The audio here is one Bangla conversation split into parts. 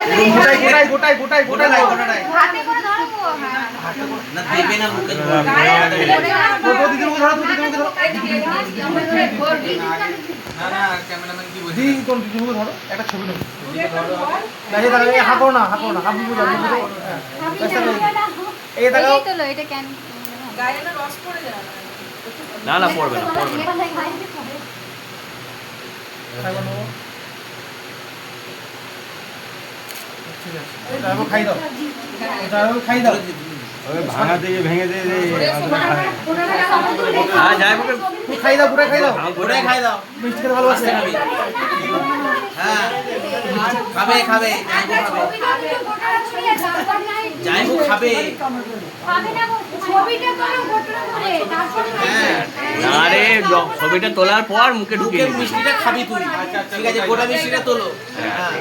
গোটাই গোটাই গোটাই গোটাই গোটাই গোটাই হাতে করে ধরবো। না দেবে না মুখে দিদি মুখে ধরো দিদি মুখে ধরো না না ক্যামেরাম্যান কি বলছে দিদি কোন দিদি মুখে ধরো একটা ছবি নেব দাঁড়িয়ে দাঁড়িয়ে হাত করো না হাত মুখে ধরো এই দেখো এই তো লো এটা কেন গায়ে না রস পড়ে যায় না না পড়বে না পড়বে না ঠিক আছে এটা খাই দাও এটা খাই দাও ভাঙা থেকে ভেঙে দিয়ে হ্যাঁ যাই হোক খাই দাও পুরো খাই দাও গোটাই খাই দাও মিষ্টি খেতে ভালোবাসে হ্যাঁ খাবে খাবে জাইবু খাবে ছবিটা করো গোটা করে তারপর হ্যাঁ না রে ছবিটা তোলার পর মুখে মুখে ঢুকিয়ে দিবি। মিষ্টিটা খাবি তুই ঠিক আছে গোটা মিষ্টিটা তোলো হ্যাঁ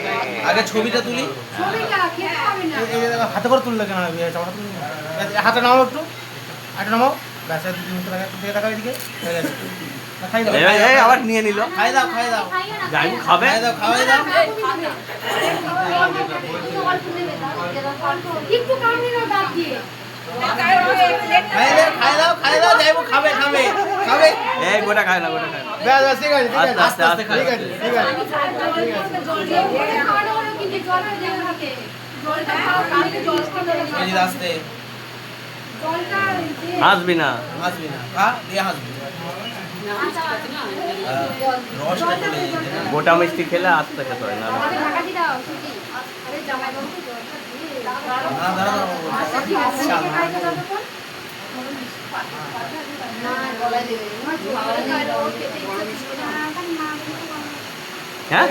আগে ছবিটা তুলি ছবিটা খেতে হবে না এই দেখো হাতে করে তুললে কেন হাতে নামাও একটু হাতে নামাও ব্যাস আর 2 মিনিট দিকে তাকাও এদিকে হয়ে গেছে খাই দাও এই এই আবার নিয়ে নিল খাই দাও খাই দাও যাই হোক খাবে খাই দাও খাওয়াই দাও একটু কামড়ে নাও দাঁত দিয়ে খাই দাও যাইবু খাবে খাবে খাবে এই গোটা খায় না গোটা খায় না। ব্যাস ব্যাস ঠিক আছে ঠিক আছে আস্তে আস্তে খাই ঠিক আছে ঠিক আছে এই যে আস্তে হাসবি না হাসবি না হ্যাঁ দিয়ে হাসবি রসটা চলে যাচ্ছে না গোটা মিষ্টি খেলে আস্তে খেতে হয় না না দাঁড়া হ্যাঁ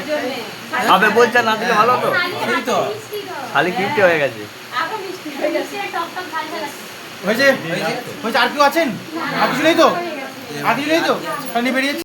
খাবে বলছে না দিলে ভালো তো এই তো খালি কিপটে হয়ে গেছে হয়েছে হয়েছে আর কেউ আছেন আর কিছু নেই তো আর কিছু নেই তো বেরিয়েছে